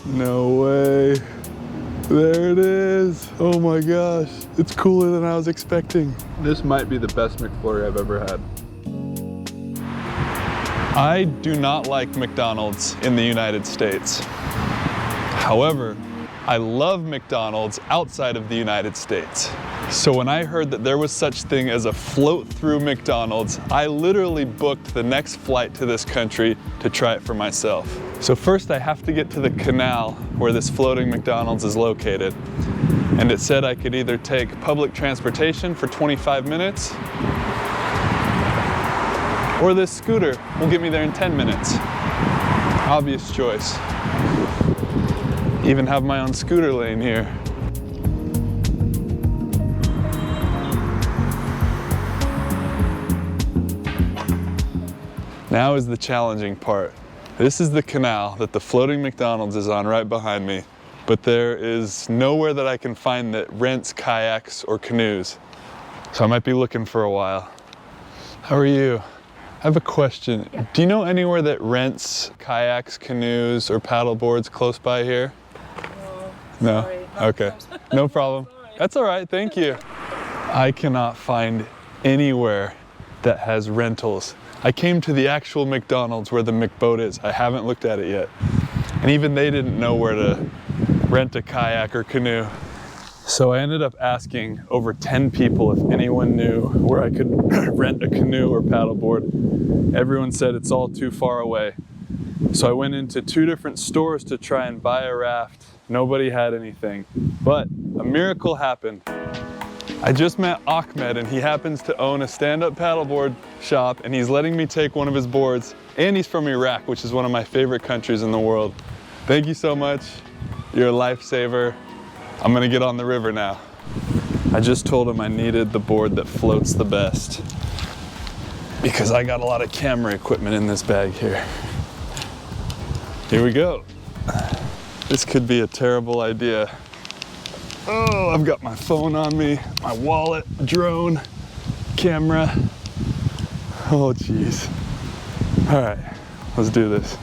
No way. There it is. Oh my gosh. It's cooler than I was expecting. This might be the best McFlurry I've ever had. I do not like McDonald's in the United States. However, I love McDonald's outside of the United States. So when I heard that there was such thing as a float-through McDonald's, I literally booked the next flight to this country to try it for myself. So first I have to get to the canal where this floating McDonald's is located. And it said I could either take public transportation for 25 minutes, or this scooter will get me there in 10 minutes. Obvious choice. Even have my own scooter lane here. Now is the challenging part. This is the canal that the floating McDonald's is on right behind me, but there is nowhere that I can find that rents kayaks or canoes. So I might be looking for a while. How are you? I have a question. Yeah. Do you know anywhere that rents kayaks, canoes, or paddle boards close by here? No? Sorry. Okay. No problem. That's all right, thank you. I cannot find anywhere that has rentals. I came to the actual McDonald's where the McBoat is. I haven't looked at it yet. And even they didn't know where to rent a kayak or canoe. So I ended up asking over 10 people if anyone knew where I could rent a canoe or paddleboard. Everyone said it's all too far away. So I went into 2 different stores to try and buy a raft. Nobody had anything. But a miracle happened. I just met Ahmed and he happens to own a stand-up paddleboard shop and he's letting me take one of his boards. And he's from Iraq, which is one of my favorite countries in the world. Thank you so much. You're a lifesaver. I'm gonna get on the river now. I just told him I needed the board that floats the best because I got a lot of camera equipment in this bag here. Here we go. This could be a terrible idea. Oh, I've got my phone on me, my wallet, drone, camera. Oh, geez. All right, let's do this.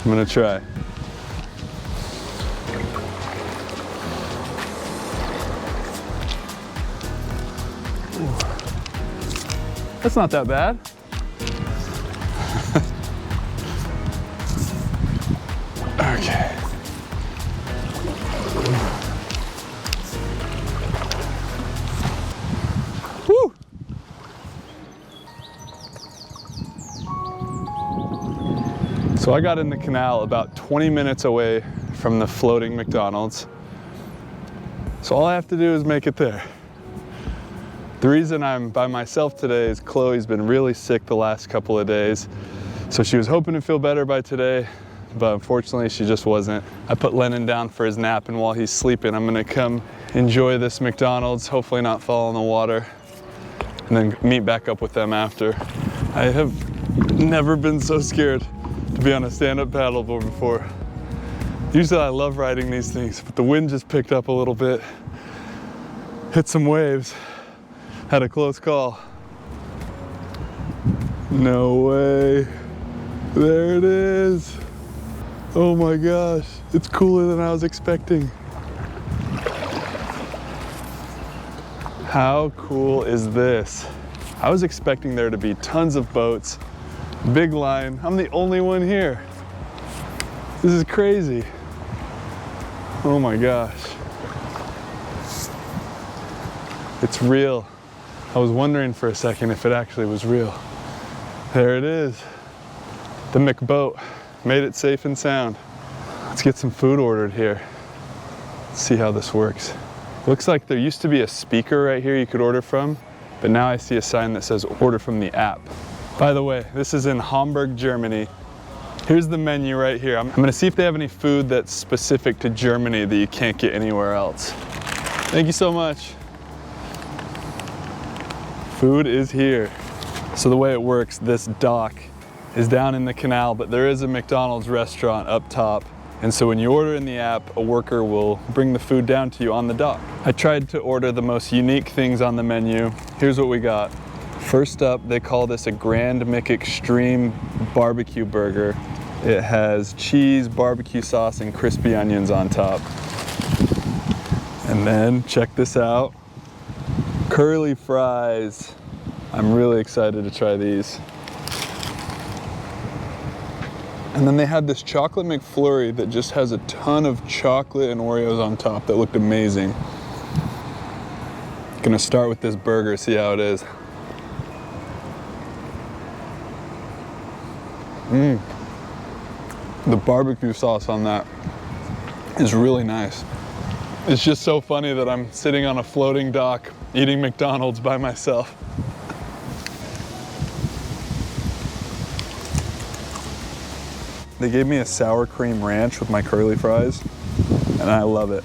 I'm gonna try. Ooh. That's not that bad. Okay. Woo! So I got in the canal about 20 minutes away from the floating McDonald's. So all I have to do is make it there. The reason I'm by myself today is Chloe's been really sick the last couple of days. So she was hoping to feel better by today, but unfortunately she just wasn't. I put Lennon down for his nap, and while he's sleeping, I'm gonna come enjoy this McDonald's, hopefully not fall in the water, and then meet back up with them after. I have never been so scared to be on a stand-up paddleboard before. Usually I love riding these things, but the wind just picked up a little bit, hit some waves, had a close call. No way. There it is. Oh my gosh, it's cooler than I was expecting. How cool is this? I was expecting there to be tons of boats, big line. I'm the only one here. This is crazy. Oh my gosh. It's real. I was wondering for a second if it actually was real. There it is. The McBoat made it safe and sound. Let's get some food ordered here. Let's see how this works. Looks like there used to be a speaker right here you could order from, but now I see a sign that says order from the app. By the way, this is in Hamburg, Germany. Here's the menu right here. I'm gonna see if they have any food that's specific to Germany that you can't get anywhere else. Thank you so much. Food is here. So the way it works, this dock is down in the canal, but there is a McDonald's restaurant up top. And so when you order in the app, a worker will bring the food down to you on the dock. I tried to order the most unique things on the menu. Here's what we got. First up, they call this a Grand McExtreme barbecue burger. It has cheese, barbecue sauce, and crispy onions on top. And then check this out, curly fries. I'm really excited to try these. And then they had this chocolate McFlurry that just has a ton of chocolate and Oreos on top that looked amazing. Gonna start with this burger, see how it is. The barbecue sauce on that is really nice. It's just so funny that I'm sitting on a floating dock eating McDonald's by myself. They gave me a sour cream ranch with my curly fries, and I love it.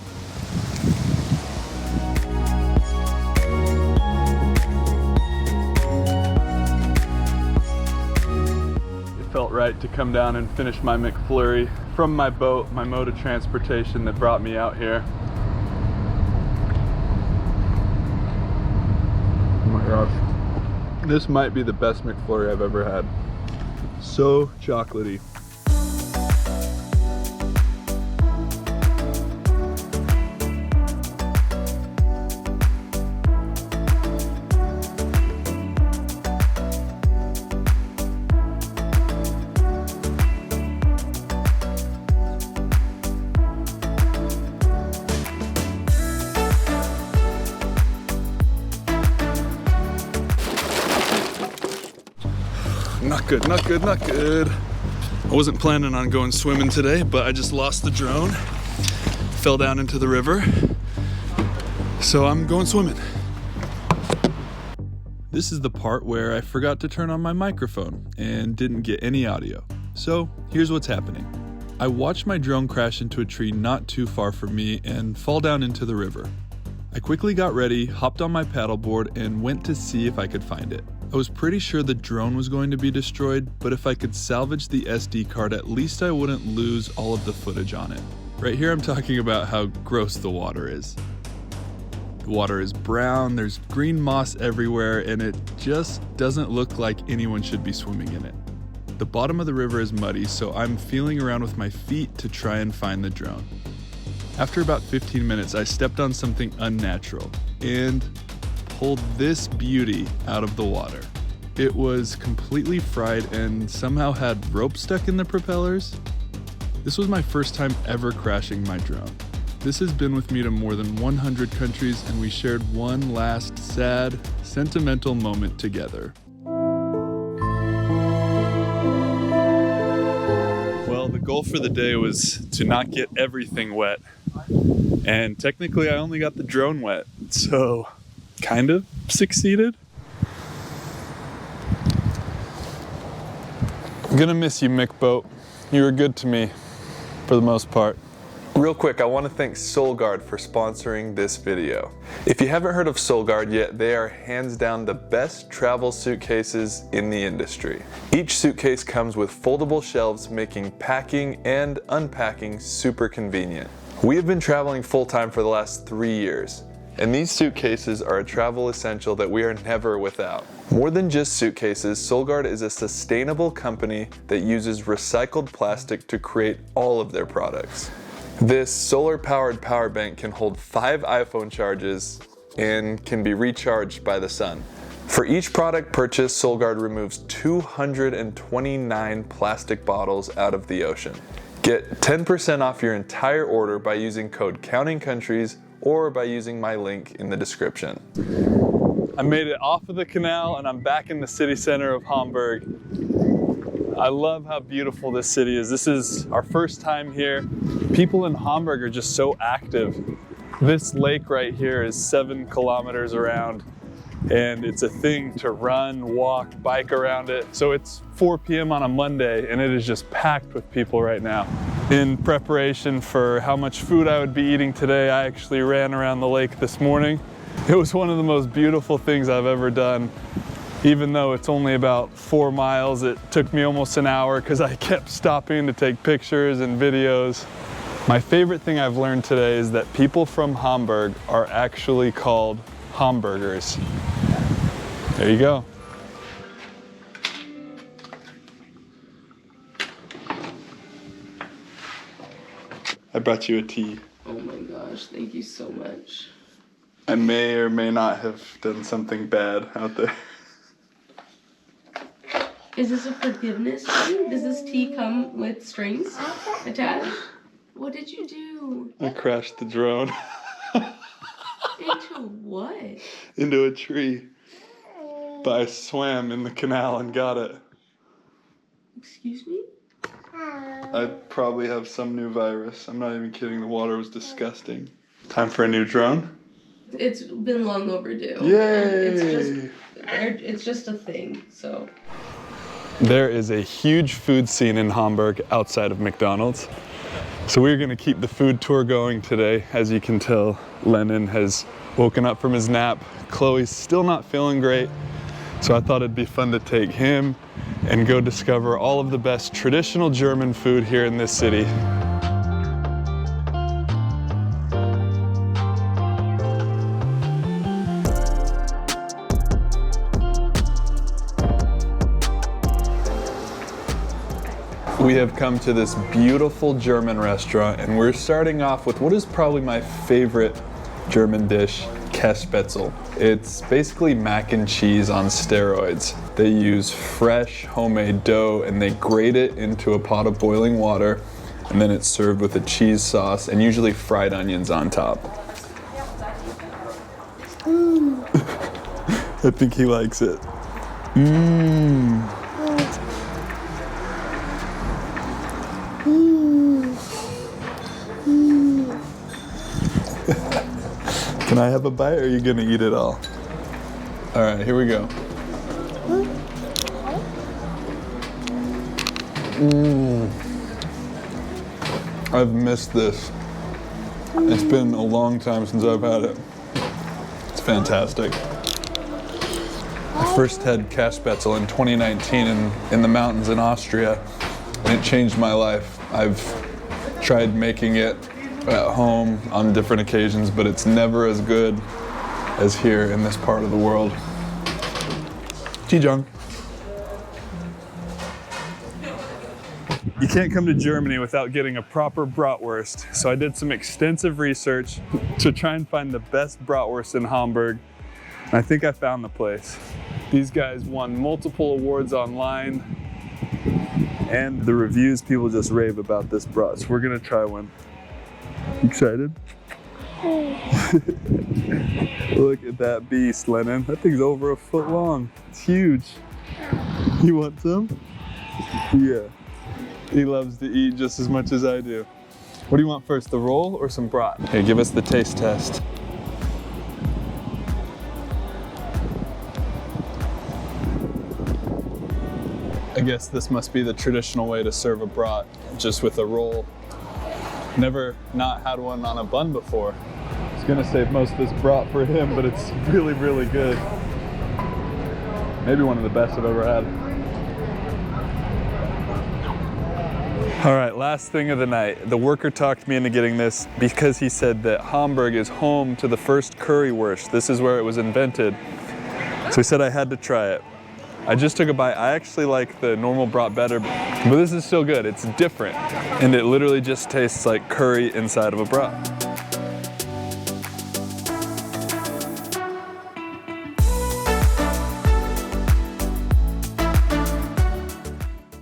It felt right to come down and finish my McFlurry from my boat, my mode of transportation that brought me out here. Oh my gosh. This might be the best McFlurry I've ever had. So chocolatey. Not good, not good, not good. I wasn't planning on going swimming today, but I just lost the drone. Fell down into the river. So I'm going swimming. This is the part where I forgot to turn on my microphone and didn't get any audio. So here's what's happening. I watched my drone crash into a tree not too far from me and fall down into the river. I quickly got ready, hopped on my paddleboard, and went to see if I could find it. I was pretty sure the drone was going to be destroyed, but if I could salvage the SD card, at least I wouldn't lose all of the footage on it. Right here I'm talking about how gross the water is. The water is brown, there's green moss everywhere, and it just doesn't look like anyone should be swimming in it. The bottom of the river is muddy, so I'm feeling around with my feet to try and find the drone. After about 15 minutes, I stepped on something unnatural and pulled this beauty out of the water. It was completely fried and somehow had rope stuck in the propellers. This was my first time ever crashing my drone. This has been with me to more than 100 countries, and we shared one last sad, sentimental moment together. Well, the goal for the day was to not get everything wet. And technically I only got the drone wet, so kind of succeeded. I'm gonna miss you, McBoat. You were good to me for the most part. Real quick, I want to thank SoulGuard for sponsoring this video. If you haven't heard of SoulGuard yet, they are hands down the best travel suitcases in the industry. Each suitcase comes with foldable shelves, making packing and unpacking super convenient. We have been traveling full-time for the last 3 years, and these suitcases are a travel essential that we are never without. More than just suitcases, SoulGuard is a sustainable company that uses recycled plastic to create all of their products. This solar-powered power bank can hold 5 iPhone charges and can be recharged by the sun. For each product purchased, SoulGuard removes 229 plastic bottles out of the ocean. Get 10% off your entire order by using code COUNTINGCountries or by using my link in the description. I made it off of the canal and I'm back in the city center of Hamburg. I love how beautiful this city is. This is our first time here. People in Hamburg are just so active. This lake right here is 7 kilometers around, and it's a thing to run, walk, bike around it. So it's 4 p.m. on a Monday and it is just packed with people right now. In preparation for how much food I would be eating today, I actually ran around the lake this morning. It was one of the most beautiful things I've ever done. Even though it's only about 4 miles, it took me almost an hour because I kept stopping to take pictures and videos. My favorite thing I've learned today is that people from Hamburg are actually called hamburgers. There you go. I brought you a tea. Oh my gosh, thank you so much. I may or may not have done something bad out there. Is this a forgiveness tea? Does this tea come with strings attached? What did you do? I crashed the drone. Into what? Into a tree. But I swam in the canal and got it. Excuse me? I probably have some new virus. I'm not even kidding. The water was disgusting. Time for a new drone? It's been long overdue. Yay! It's just a thing, so. There is a huge food scene in Hamburg outside of McDonald's. So we're gonna keep the food tour going today. As you can tell, Lennon has woken up from his nap. Chloe's still not feeling great. So I thought it'd be fun to take him and go discover all of the best traditional German food here in this city. We have come to this beautiful German restaurant, and we're starting off with what is probably my favorite German dish, Kässpätzle. It's basically mac and cheese on steroids. They use fresh homemade dough and they grate it into a pot of boiling water, and then it's served with a cheese sauce and usually fried onions on top. I think he likes it. Can I have a bite, or are you gonna eat it all? All right, here we go. I've missed this. It's been a long time since I've had it. It's fantastic. I first had Kässpätzle in 2019 in the mountains in Austria, and it changed my life. I've tried making it at home on different occasions, but it's never as good as here in this part of the world. Jijong. You can't come to Germany without getting a proper bratwurst, so I did some extensive research to try and find the best bratwurst in Hamburg, and I think I found the place. These guys won multiple awards online, and the reviews, people just rave about this brat, so we're gonna try one. Excited? Look at that beast, Lennon. That thing's over a foot long. It's huge. You want some? Yeah. He loves to eat just as much as I do. What do you want first, the roll or some brat? Here, give us the taste test. I guess this must be the traditional way to serve a brat, just with a roll. Never not had one on a bun before. I was gonna save most of this brat for him, but it's really, really good. Maybe one of the best I've ever had. All right, last thing of the night. The worker talked me into getting this because he said that Hamburg is home to the first currywurst. This is where it was invented. So he said I had to try it. I just took a bite. I actually like the normal brat better, but this is still good. It's different, and it literally just tastes like curry inside of a brat.